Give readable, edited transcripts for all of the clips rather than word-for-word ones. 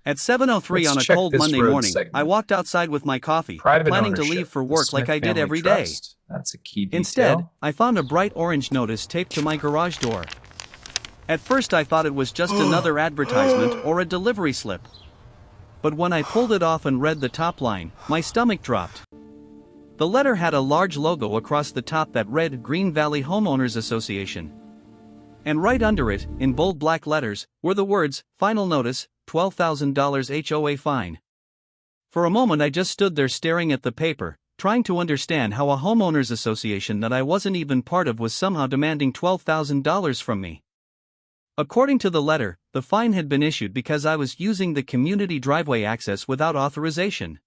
At 7:03 Let's on a check cold this Monday road morning, I segment. walked outside with my coffee, Private planning to leave ownership. for The work like Smith I did Family every day. Trust. That's a key Instead, detail. I found a bright orange notice taped to my garage door. At first I thought it was just another advertisement or a delivery slip. But when I pulled it off and read the top line, my stomach dropped. The letter had a large logo across the top that read Green Valley Homeowners Association. And right under it, in bold black letters, were the words, "Final Notice, $12,000 HOA fine." For a moment I just stood there staring at the paper, trying to understand how a homeowners association that I wasn't even part of was somehow demanding $12,000 from me. According to the letter, the fine had been issued because I was using the community driveway access without authorization.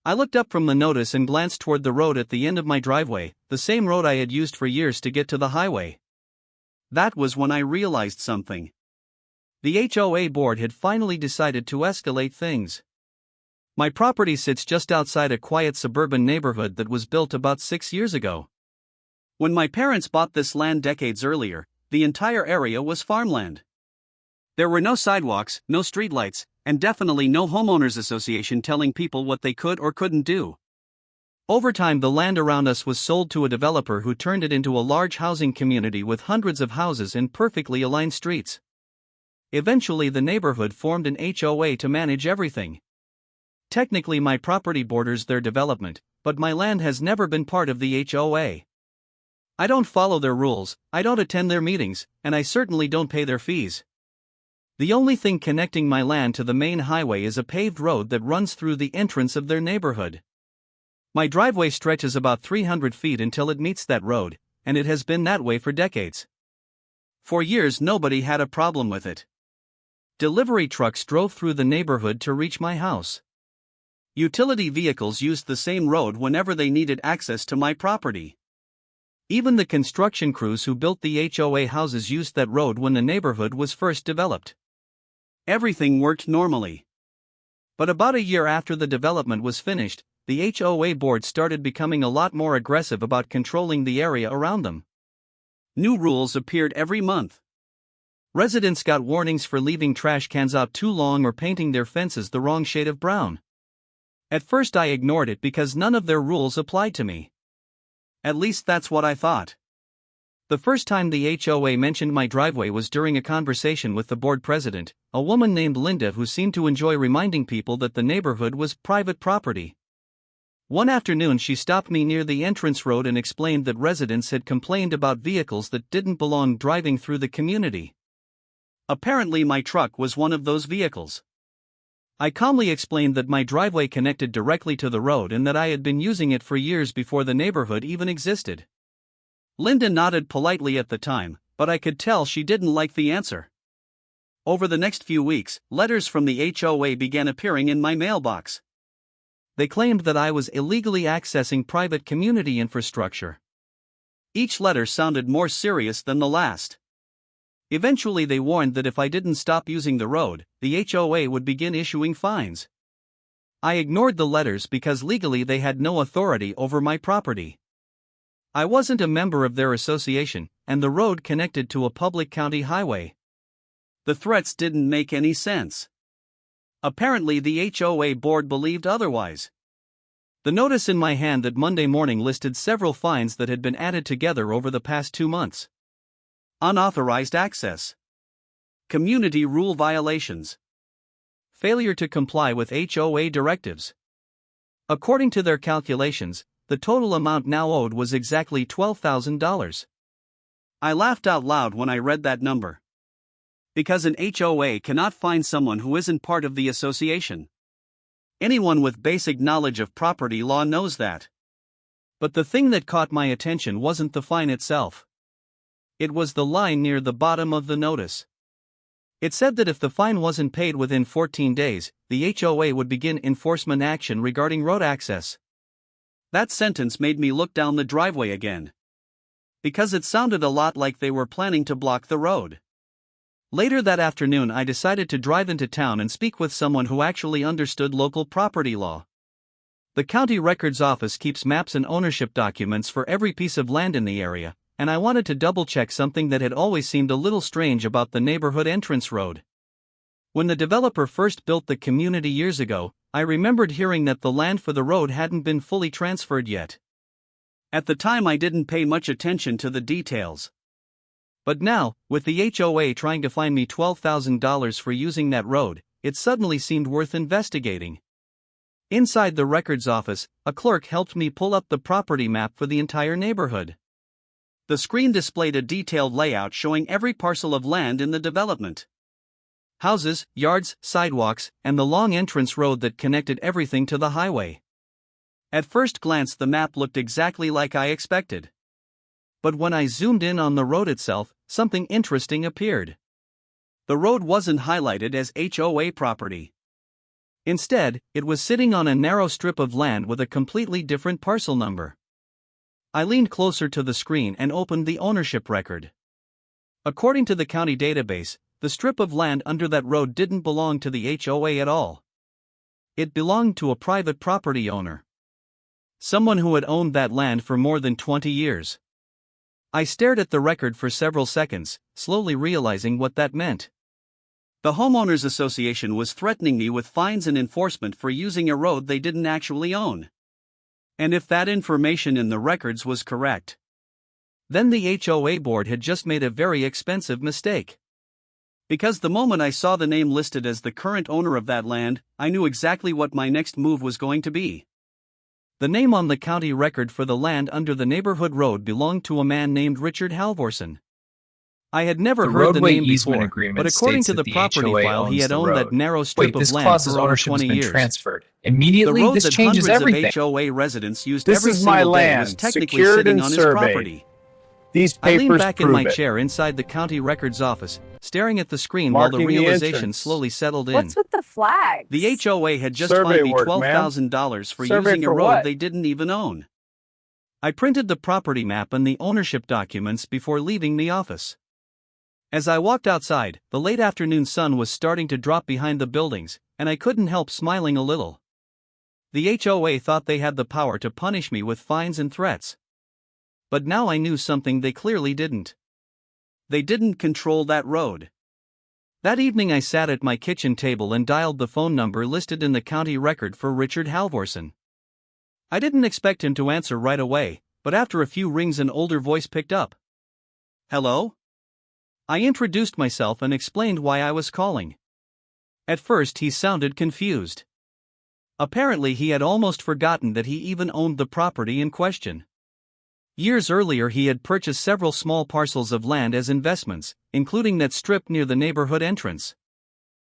I looked up from the notice and glanced toward the road at the end of my driveway, the same road I had used for years to get to the highway. That was when I realized something. The HOA board had finally decided to escalate things. My property sits just outside a quiet suburban neighborhood that was built about 6 years ago. When my parents bought this land decades earlier, the entire area was farmland. There were no sidewalks, no streetlights, and definitely no homeowners association telling people what they could or couldn't do. Over time, the land around us was sold to a developer who turned it into a large housing community with hundreds of houses in perfectly aligned streets. Eventually, the neighborhood formed an HOA to manage everything. Technically, my property borders their development, but my land has never been part of the HOA. I don't follow their rules, I don't attend their meetings, and I certainly don't pay their fees. The only thing connecting my land to the main highway is a paved road that runs through the entrance of their neighborhood. My driveway stretches about 300 feet until it meets that road, and it has been that way for decades. For years, nobody had a problem with it. Delivery trucks drove through the neighborhood to reach my house. Utility vehicles used the same road whenever they needed access to my property. Even the construction crews who built the HOA houses used that road when the neighborhood was first developed. Everything worked normally. But about a year after the development was finished, the HOA board started becoming a lot more aggressive about controlling the area around them. New rules appeared every month. Residents got warnings for leaving trash cans out too long or painting their fences the wrong shade of brown. At first I ignored it because none of their rules applied to me. At least that's what I thought. The first time the HOA mentioned my driveway was during a conversation with the board president, a woman named Linda who seemed to enjoy reminding people that the neighborhood was private property. One afternoon she stopped me near the entrance road and explained that residents had complained about vehicles that didn't belong driving through the community. Apparently my truck was one of those vehicles. I calmly explained that my driveway connected directly to the road and that I had been using it for years before the neighborhood even existed. Linda nodded politely at the time, but I could tell she didn't like the answer. Over the next few weeks, letters from the HOA began appearing in my mailbox. They claimed that I was illegally accessing private community infrastructure. Each letter sounded more serious than the last. Eventually they warned that if I didn't stop using the road, the HOA would begin issuing fines. I ignored the letters because legally they had no authority over my property. I wasn't a member of their association, and the road connected to a public county highway. The threats didn't make any sense. Apparently the HOA board believed otherwise. The notice in my hand that Monday morning listed several fines that had been added together over the past 2 months. Unauthorized access. Community rule violations. Failure to comply with HOA directives. According to their calculations, the total amount now owed was exactly $12,000. I laughed out loud when I read that number. Because an HOA cannot fine someone who isn't part of the association. Anyone with basic knowledge of property law knows that. But the thing that caught my attention wasn't the fine itself. It was the line near the bottom of the notice. It said that if the fine wasn't paid within 14 days, the HOA would begin enforcement action regarding road access. That sentence made me look down the driveway again. Because it sounded a lot like they were planning to block the road. Later that afternoon I decided to drive into town and speak with someone who actually understood local property law. The county records office keeps maps and ownership documents for every piece of land in the area, and I wanted to double-check something that had always seemed a little strange about the neighborhood entrance road. When the developer first built the community years ago, I remembered hearing that the land for the road hadn't been fully transferred yet. At the time, I didn't pay much attention to the details. But now, with the HOA trying to fine me $12,000 for using that road, it suddenly seemed worth investigating. Inside the records office, a clerk helped me pull up the property map for the entire neighborhood. The screen displayed a detailed layout showing every parcel of land in the development. Houses, yards, sidewalks, and the long entrance road that connected everything to the highway. At first glance, the map looked exactly like I expected. But when I zoomed in on the road itself, something interesting appeared. The road wasn't highlighted as HOA property. Instead, it was sitting on a narrow strip of land with a completely different parcel number. I leaned closer to the screen and opened the ownership record. According to the county database, the strip of land under that road didn't belong to the HOA at all. It belonged to a private property owner. Someone who had owned that land for more than 20 years. I stared at the record for several seconds, slowly realizing what that meant. The Homeowners Association was threatening me with fines and enforcement for using a road they didn't actually own. And if that information in the records was correct, then the HOA board had just made a very expensive mistake. Because the moment I saw the name listed as the current owner of that land, I knew exactly what my next move was going to be. The name on the county record for the land under the neighborhood road belonged to a man named Richard Halvorson. I had never heard the name before, but according to the property file, he had owned that narrow strip of land for over 20 years. Transferred. Immediately, the road this that changes hundreds everything. of HOA residents used This every is my single day was land, technically secured sitting and on his surveyed. property. These I leaned papers back in my prove it. chair inside the county records office, staring at the screen Marking while the the realization entrance. slowly settled in. What's with the flags? The HOA had just Survey fined me work, ma'am. $12,000 for Survey using a for road what? they didn't even own. I printed the property map and the ownership documents before leaving the office. As I walked outside, the late afternoon sun was starting to drop behind the buildings, and I couldn't help smiling a little. The HOA thought they had the power to punish me with fines and threats. But now I knew something they clearly didn't. They didn't control that road. That evening I sat at my kitchen table and dialed the phone number listed in the county record for Richard Halvorson. I didn't expect him to answer right away, but after a few rings an older voice picked up. Hello? I introduced myself and explained why I was calling. At first he sounded confused. Apparently he had almost forgotten that he even owned the property in question. Years earlier he had purchased several small parcels of land as investments, including that strip near the neighborhood entrance.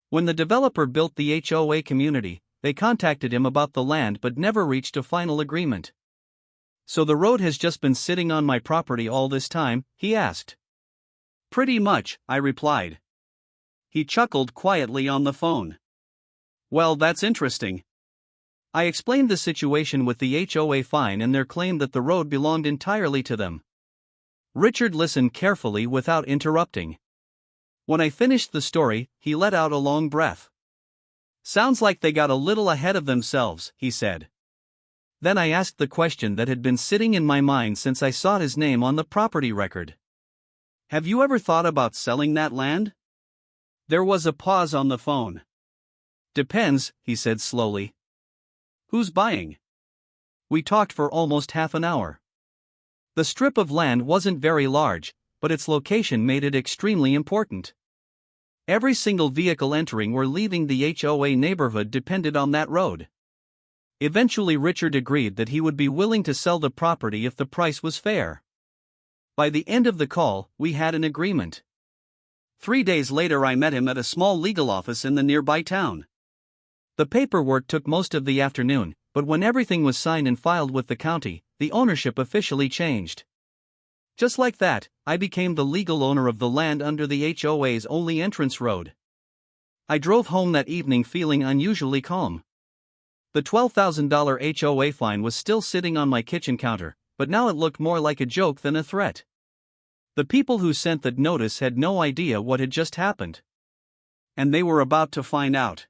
When the developer built the HOA community, they contacted him about the land but never reached a final agreement. So the road has just been sitting on my property all this time, he asked. Pretty much, I replied. He chuckled quietly on the phone. Well, that's interesting. I explained the situation with the HOA fine and their claim that the road belonged entirely to them. Richard listened carefully without interrupting. When I finished the story, he let out a long breath. Sounds like they got a little ahead of themselves, he said. Then I asked the question that had been sitting in my mind since I saw his name on the property record. Have you ever thought about selling that land? There was a pause on the phone. Depends, he said slowly. Who's buying? We talked for almost half an hour. The strip of land wasn't very large, but its location made it extremely important. Every single vehicle entering or leaving the HOA neighborhood depended on that road. Eventually Richard agreed that he would be willing to sell the property if the price was fair. By the end of the call, we had an agreement. 3 days later I met him at a small legal office in the nearby town. The paperwork took most of the afternoon, but when everything was signed and filed with the county, the ownership officially changed. Just like that, I became the legal owner of the land under the HOA's only entrance road. I drove home that evening feeling unusually calm. The $12,000 HOA fine was still sitting on my kitchen counter, but now it looked more like a joke than a threat. The people who sent that notice had no idea what had just happened. And they were about to find out.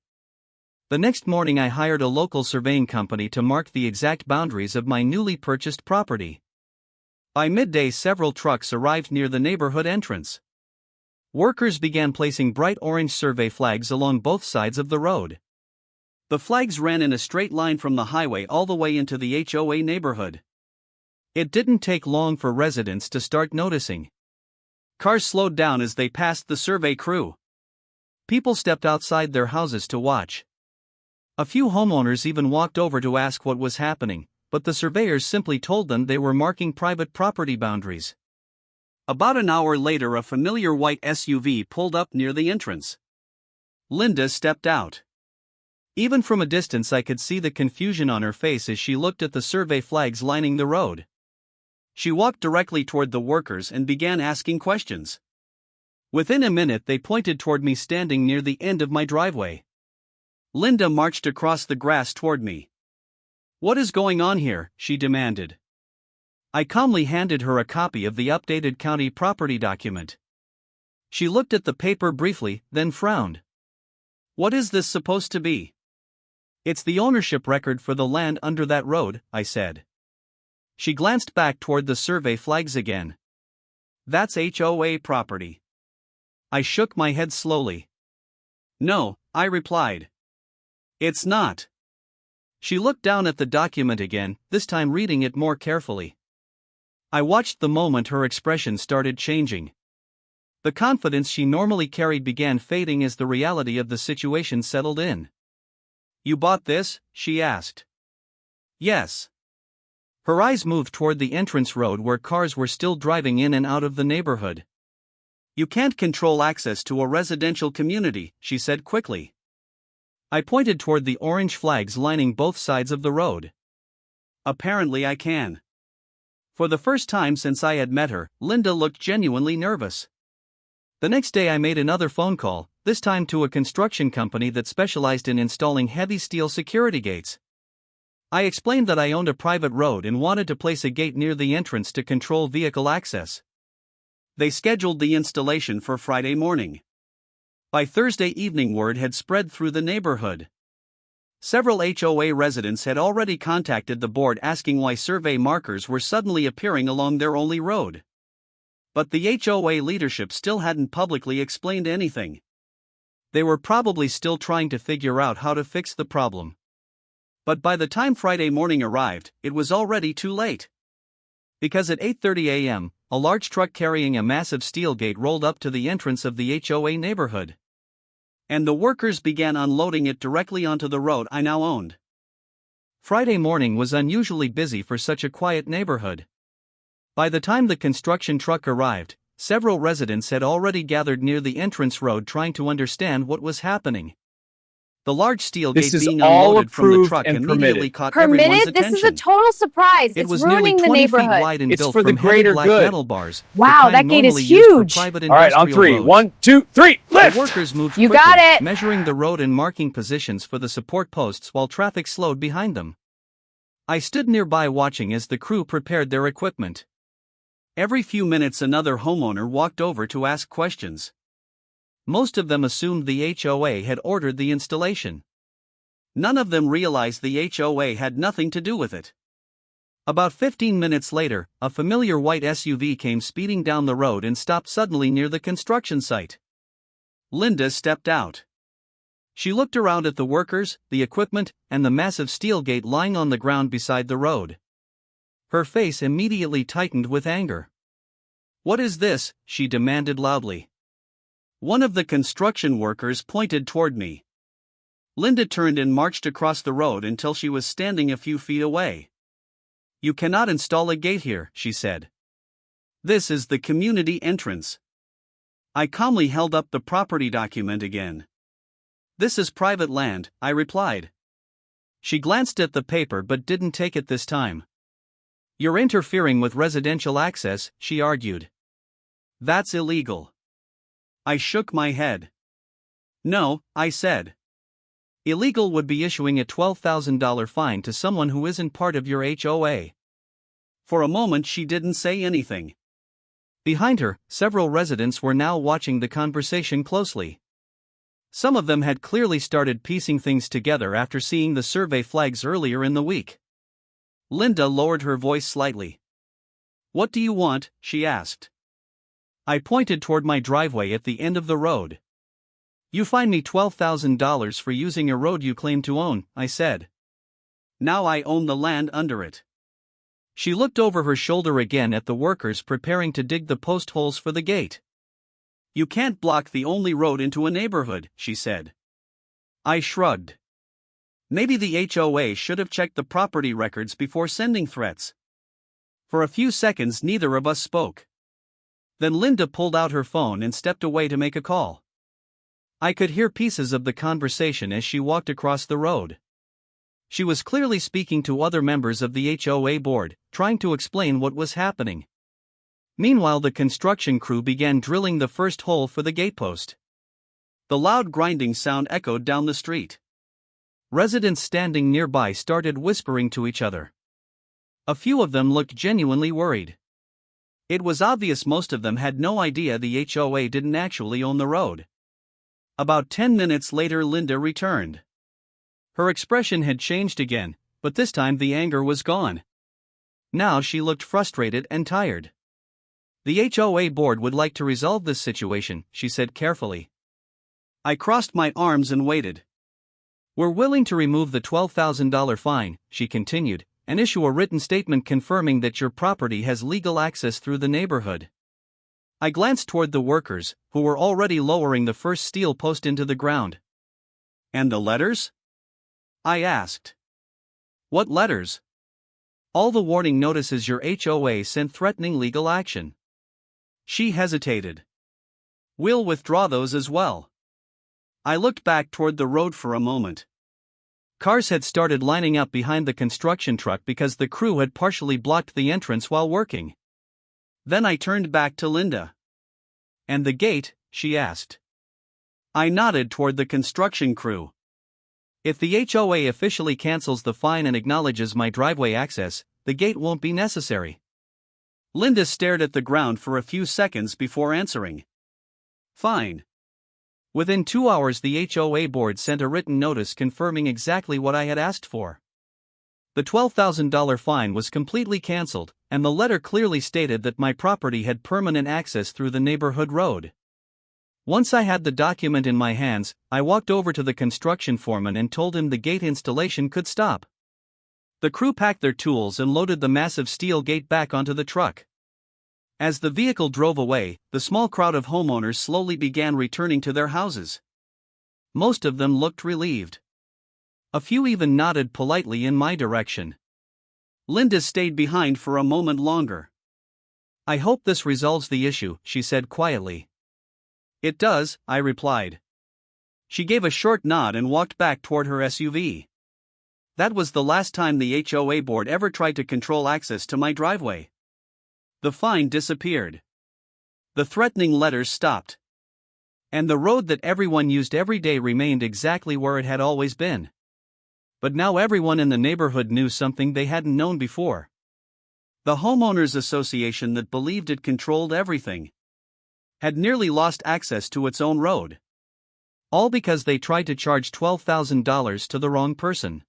The next morning I hired a local surveying company to mark the exact boundaries of my newly purchased property. By midday several trucks arrived near the neighborhood entrance. Workers began placing bright orange survey flags along both sides of the road. The flags ran in a straight line from the highway all the way into the HOA neighborhood. It didn't take long for residents to start noticing. Cars slowed down as they passed the survey crew. People stepped outside their houses to watch. A few homeowners even walked over to ask what was happening, but the surveyors simply told them they were marking private property boundaries. About an hour later, a familiar white SUV pulled up near the entrance. Linda stepped out. Even from a distance, I could see the confusion on her face as she looked at the survey flags lining the road. She walked directly toward the workers and began asking questions. Within a minute, they pointed toward me standing near the end of my driveway. Linda marched across the grass toward me. "What is going on here?" she demanded. I calmly handed her a copy of the updated county property document. She looked at the paper briefly, then frowned. "What is this supposed to be?" "It's the ownership record for the land under that road," I said. She glanced back toward the survey flags again. "That's HOA property." I shook my head slowly. "No," I replied. "It's not." She looked down at the document again, this time reading it more carefully. I watched the moment her expression started changing. The confidence she normally carried began fading as the reality of the situation settled in. "You bought this?" she asked. "Yes." Her eyes moved toward the entrance road where cars were still driving in and out of the neighborhood. "You can't control access to a residential community," she said quickly. I pointed toward the orange flags lining both sides of the road. "Apparently I can." For the first time since I had met her, Linda looked genuinely nervous. The next day I made another phone call, this time to a construction company that specialized in installing heavy steel security gates. I explained that I owned a private road and wanted to place a gate near the entrance to control vehicle access. They scheduled the installation for Friday morning. By Thursday evening, word had spread through the neighborhood. Several HOA residents had already contacted the board asking why survey markers were suddenly appearing along their only road. But the HOA leadership still hadn't publicly explained anything. They were probably still trying to figure out how to fix the problem. But by the time Friday morning arrived, it was already too late. Because at 8:30 a.m., a large truck carrying a massive steel gate rolled up to the entrance of the HOA neighborhood. And the workers began unloading it directly onto the road I now owned. Friday morning was unusually busy for such a quiet neighborhood. By the time the construction truck arrived, several residents had already gathered near the entrance road trying to understand what was happening. The large steel gate being unloaded from the truck immediately caught everyone's attention. This is a total surprise. It was It's nearly ruining the 20 feet neighborhood. wide and It's built for the from heavy greater black good. metal bars. Wow, the kind that gate is normally used for huge. private All right, on industrial three. roads. 1, 2, 3, lift! The workers moved You quickly, got it. measuring the road and marking positions for the support posts while traffic slowed behind them. I stood nearby watching as the crew prepared their equipment. Every few minutes another homeowner walked over to ask questions. Most of them assumed the HOA had ordered the installation. None of them realized the HOA had nothing to do with it. About 15 minutes later, a familiar white SUV came speeding down the road and stopped suddenly near the construction site. Linda stepped out. She looked around at the workers, the equipment, and the massive steel gate lying on the ground beside the road. Her face immediately tightened with anger. "What is this?" she demanded loudly. One of the construction workers pointed toward me. Linda turned and marched across the road until she was standing a few feet away. "You cannot install a gate here," she said. "This is the community entrance." I calmly held up the property document again. "This is private land," I replied. She glanced at the paper but didn't take it this time. "You're interfering with residential access," she argued. "That's illegal." I shook my head. "No," I said. "Illegal would be issuing a $12,000 fine to someone who isn't part of your HOA." For a moment she didn't say anything. Behind her, several residents were now watching the conversation closely. Some of them had clearly started piecing things together after seeing the survey flags earlier in the week. Linda lowered her voice slightly. "What do you want?" she asked. I pointed toward my driveway at the end of the road. You fined me $12,000 for using a road you claim to own, I said. Now I own the land under it. She looked over her shoulder again at the workers preparing to dig the post holes for the gate. You can't block the only road into a neighborhood, she said. I shrugged. Maybe the HOA should have checked the property records before sending threats. For a few seconds neither of us spoke. Then Linda pulled out her phone and stepped away to make a call. I could hear pieces of the conversation as she walked across the road. She was clearly speaking to other members of the HOA board, trying to explain what was happening. Meanwhile, the construction crew began drilling the first hole for the gatepost. The loud grinding sound echoed down the street. Residents standing nearby started whispering to each other. A few of them looked genuinely worried. It was obvious most of them had no idea the HOA didn't actually own the road. About 10 minutes later, Linda returned. Her expression had changed again, but this time the anger was gone. Now she looked frustrated and tired. The HOA board would like to resolve this situation, she said carefully. I crossed my arms and waited. We're willing to remove the $12,000 fine, she continued, and issue a written statement confirming that your property has legal access through the neighborhood. I glanced toward the workers, who were already lowering the first steel post into the ground. And the letters? I asked. What letters? All the warning notices your HOA sent threatening legal action. She hesitated. We'll withdraw those as well. I looked back toward the road for a moment. Cars had started lining up behind the construction truck because the crew had partially blocked the entrance while working. Then I turned back to Linda. And the gate? She asked. I nodded toward the construction crew. If the HOA officially cancels the fine and acknowledges my driveway access, the gate won't be necessary. Linda stared at the ground for a few seconds before answering. Fine. Within 2 hours, the HOA board sent a written notice confirming exactly what I had asked for. The $12,000 fine was completely canceled, and the letter clearly stated that my property had permanent access through the neighborhood road. Once I had the document in my hands, I walked over to the construction foreman and told him the gate installation could stop. The crew packed their tools and loaded the massive steel gate back onto the truck. As the vehicle drove away, the small crowd of homeowners slowly began returning to their houses. Most of them looked relieved. A few even nodded politely in my direction. Linda stayed behind for a moment longer. I hope this resolves the issue, she said quietly. It does, I replied. She gave a short nod and walked back toward her SUV. That was the last time the HOA board ever tried to control access to my driveway. The fine disappeared. The threatening letters stopped. And the road that everyone used every day remained exactly where it had always been. But now everyone in the neighborhood knew something they hadn't known before. The homeowners association that believed it controlled everything had nearly lost access to its own road. All because they tried to charge $12,000 to the wrong person.